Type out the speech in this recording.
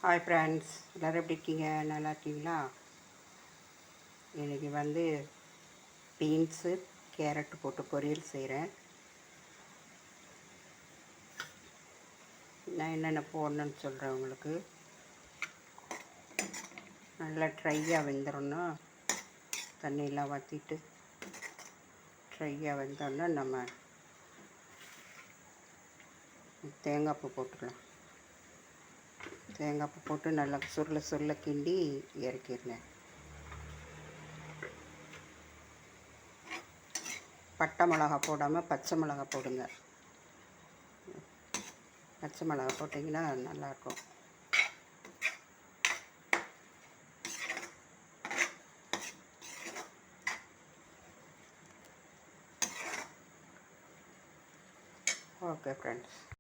Hi friends, எல்லோரும் எப்படி இருக்கீங்க? நல்லா இருக்கீங்களா? இன்றைக்கி பீன்ஸு கேரட்டு போட்டு பொரியல் செய்கிறேன். நான் என்னென்ன போடணுன்னு சொல்கிறேன் உங்களுக்கு. நல்லா ட்ரையாக வெந்துடணும். தண்ணியெலாம் வற்றிட்டு ட்ரையாக வெந்தோடனே நம்ம தேங்காய் பூ போட்டுக்கலாம். தேங்காய் பூ போட்டு நல்லா சுருள கிண்டி இறக்கிடுங்க. பட்டை மிளகா போடாமல் பச்சை மிளகா போடுங்க. பச்சை மிளகா போட்டிங்கன்னா நல்லாயிருக்கும். Okay friends.